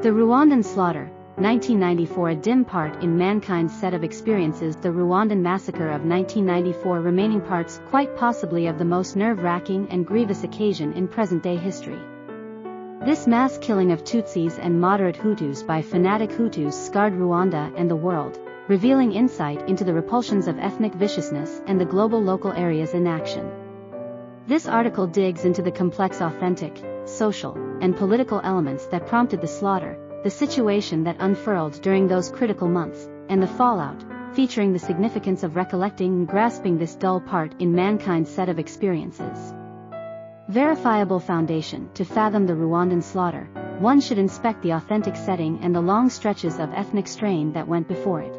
The Rwandan slaughter, 1994. A dim part in mankind's set of experiences. The Rwandan massacre of 1994, remaining parts quite possibly of the most nerve-wracking and grievous occasion in present-day history. This mass killing of Tutsis and moderate Hutus by fanatic Hutus scarred Rwanda and the world, revealing insight into the repulsions of ethnic viciousness and the global local areas in action. This article digs into the complex authentic, social, and political elements that prompted the slaughter, the situation that unfurled during those critical months, and the fallout, featuring the significance of recollecting and grasping this dull part in mankind's set of experiences. Verifiable foundation. To fathom the Rwandan slaughter, one should inspect the authentic setting and the long stretches of ethnic strain that went before it.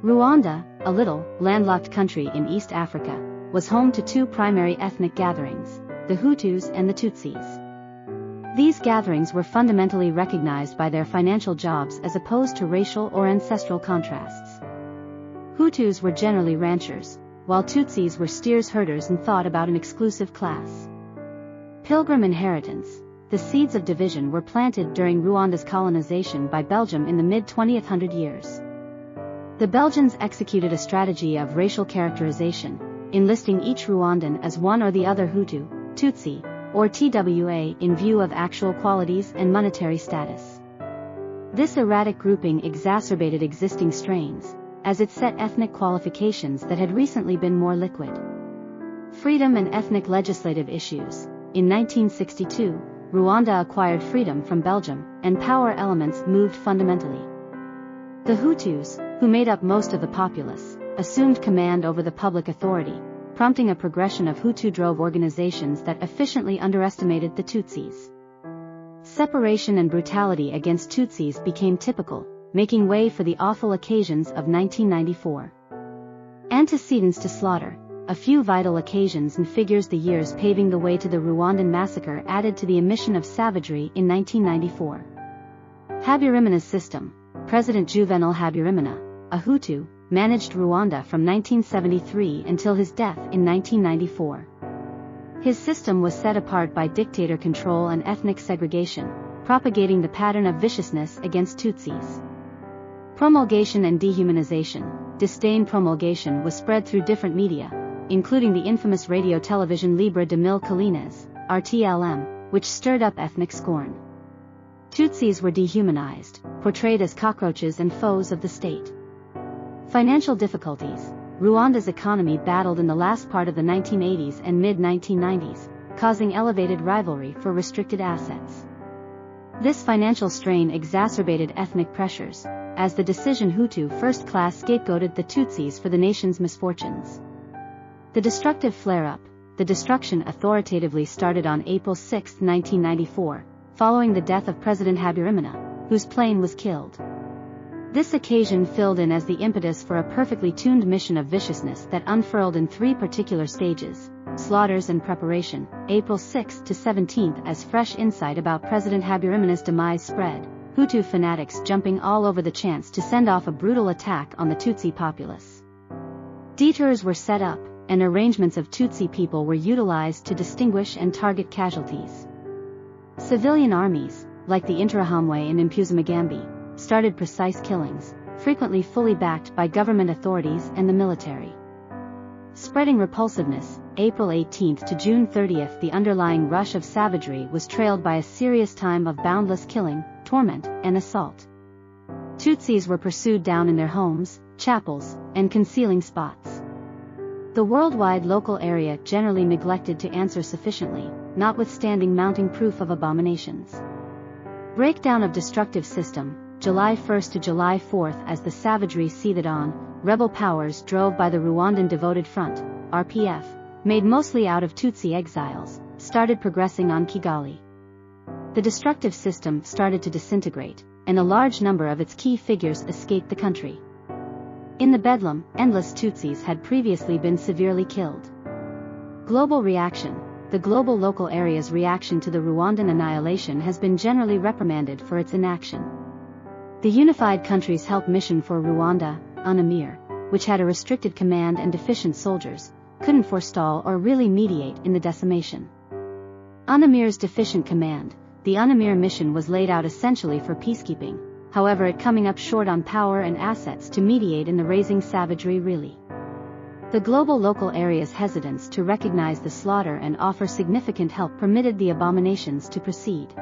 Rwanda, a little, landlocked country in East Africa, was home to two primary ethnic gatherings, the Hutus and the Tutsis. These gatherings were fundamentally recognized by their financial jobs as opposed to racial or ancestral contrasts. Hutus were generally ranchers, while Tutsis were steers herders and thought about an exclusive class. Pilgrim inheritance. The seeds of division were planted during Rwanda's colonization by Belgium in the mid-20th years. The Belgians executed a strategy of racial characterization, enlisting each Rwandan as one or the other Hutu, Tutsi, or TWA in view of actual qualities and monetary status. This erratic grouping exacerbated existing strains, as it set ethnic qualifications that had recently been more liquid. Freedom and ethnic legislative issues. In 1962, Rwanda acquired freedom from Belgium, and power elements moved fundamentally. The Hutus, who made up most of the populace, assumed command over the public authority, prompting a progression of Hutu-drove organizations that efficiently underestimated the Tutsis. Separation and brutality against Tutsis became typical, making way for the awful occasions of 1994. Antecedents to slaughter. A few vital occasions and figures. The years paving the way to the Rwandan massacre added to the emission of savagery in 1994. Habyarimana's system. President Juvenal Habyarimana, a Hutu, managed Rwanda from 1973 until his death in 1994. His system was set apart by dictator control and ethnic segregation, propagating the pattern of viciousness against Tutsis. Promulgation and dehumanization. Disdain. Promulgation was spread through different media, including the infamous radio-television Libre de Mille Collines, RTLM, which stirred up ethnic scorn. Tutsis were dehumanized, portrayed as cockroaches and foes of the state. Financial difficulties. Rwanda's economy battled in the last part of the 1980s and mid-1990s, causing elevated rivalry for restricted assets. This financial strain exacerbated ethnic pressures, as the decision Hutu first class scapegoated the Tutsis for the nation's misfortunes. The destructive flare-up. The destruction authoritatively started on April 6, 1994, following the death of President Habyarimana, whose plane was killed. This occasion filled in as the impetus for a perfectly tuned mission of viciousness that unfurled in three particular stages: slaughters and preparation, April 6 to 17, as fresh insight about President Habyarimana's demise spread, Hutu fanatics jumping all over the chance to send off a brutal attack on the Tutsi populace. Detours were set up, and arrangements of Tutsi people were utilized to distinguish and target casualties. Civilian armies, like the Interahamwe and Impuzamugambi, started precise killings, frequently fully backed by government authorities and the military. Spreading repulsiveness. April 18 to June 30, the underlying rush of savagery was trailed by a serious time of boundless killing, torment, and assault. Tutsis were pursued down in their homes, chapels, and concealing spots. The worldwide local area generally neglected to answer sufficiently, notwithstanding mounting proof of abominations. Breakdown of destructive system. July 1 to July 4, as the savagery seethed on, rebel powers drove by the Rwandan Devoted Front, RPF, made mostly out of Tutsi exiles, started progressing on Kigali. The destructive system started to disintegrate, and a large number of its key figures escaped the country. In the Bedlam, endless Tutsis had previously been severely killed. Global reaction. The global local area's reaction to the Rwandan annihilation has been generally reprimanded for its inaction. The Unified Countries Help Mission for Rwanda, UNAMIR, which had a restricted command and deficient soldiers, couldn't forestall or really mediate in the decimation. UNAMIR's deficient command, the UNAMIR mission was laid out essentially for peacekeeping, however it coming up short on power and assets to mediate in the raising savagery really. The global local area's hesitance to recognize the slaughter and offer significant help permitted the abominations to proceed.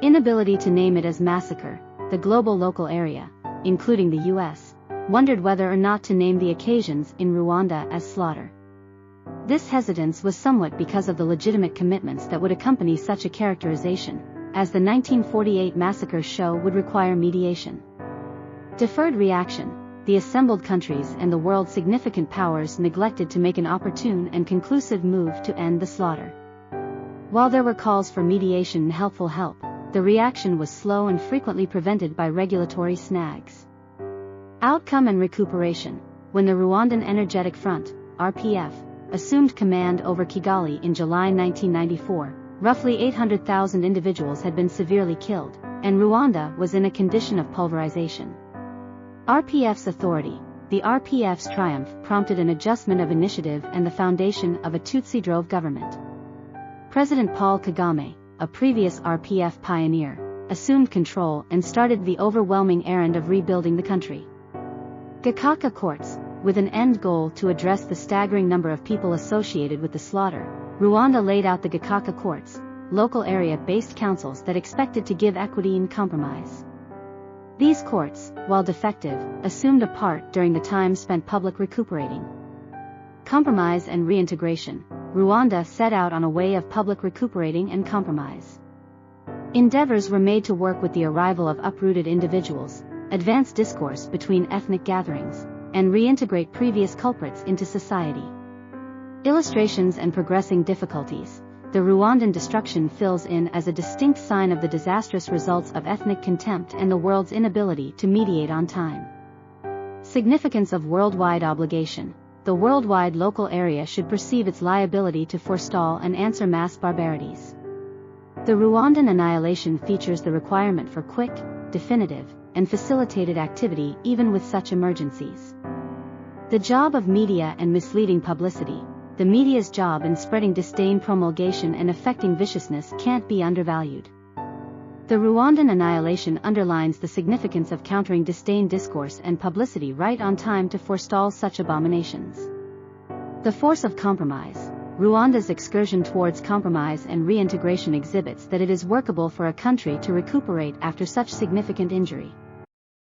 Inability to name it as massacre, the global local area, including the US, wondered whether or not to name the occasions in Rwanda as slaughter. This hesitance was somewhat because of the legitimate commitments that would accompany such a characterization, as the 1948 massacre show would require mediation. Deferred reaction, the assembled countries and the world's significant powers neglected to make an opportune and conclusive move to end the slaughter. While there were calls for mediation and helpful help, the reaction was slow and frequently prevented by regulatory snags. Outcome and recuperation. When the Rwandan Energetic Front, RPF, assumed command over Kigali in July 1994, roughly 800,000 individuals had been severely killed, and Rwanda was in a condition of pulverization. RPF's authority, the RPF's triumph prompted an adjustment of initiative and the foundation of a Tutsi-drove government. President Paul Kagame, a previous RPF pioneer, assumed control and started the overwhelming errand of rebuilding the country. Gacaca courts, with an end goal to address the staggering number of people associated with the slaughter, Rwanda laid out the Gacaca courts, local area-based councils that expected to give equity in compromise. These courts, while defective, assumed a part during the time spent public recuperating. Compromise and reintegration. Rwanda set out on a way of public recuperating and compromise. Endeavors were made to work with the arrival of uprooted individuals, advance discourse between ethnic gatherings, and reintegrate previous culprits into society. Illustrations and progressing difficulties. The Rwandan destruction fills in as a distinct sign of the disastrous results of ethnic contempt and the world's inability to mediate on time. Significance of worldwide obligation. The worldwide local area should perceive its liability to forestall and answer mass barbarities. The Rwandan annihilation features the requirement for quick, definitive, and facilitated activity even with such emergencies. The job of media and misleading publicity. The media's job in spreading disdain, promulgation, and affecting viciousness can't be undervalued. The Rwandan annihilation underlines the significance of countering disdain discourse and publicity right on time to forestall such abominations. The force of compromise. Rwanda's excursion towards compromise and reintegration exhibits that it is workable for a country to recuperate after such significant injury.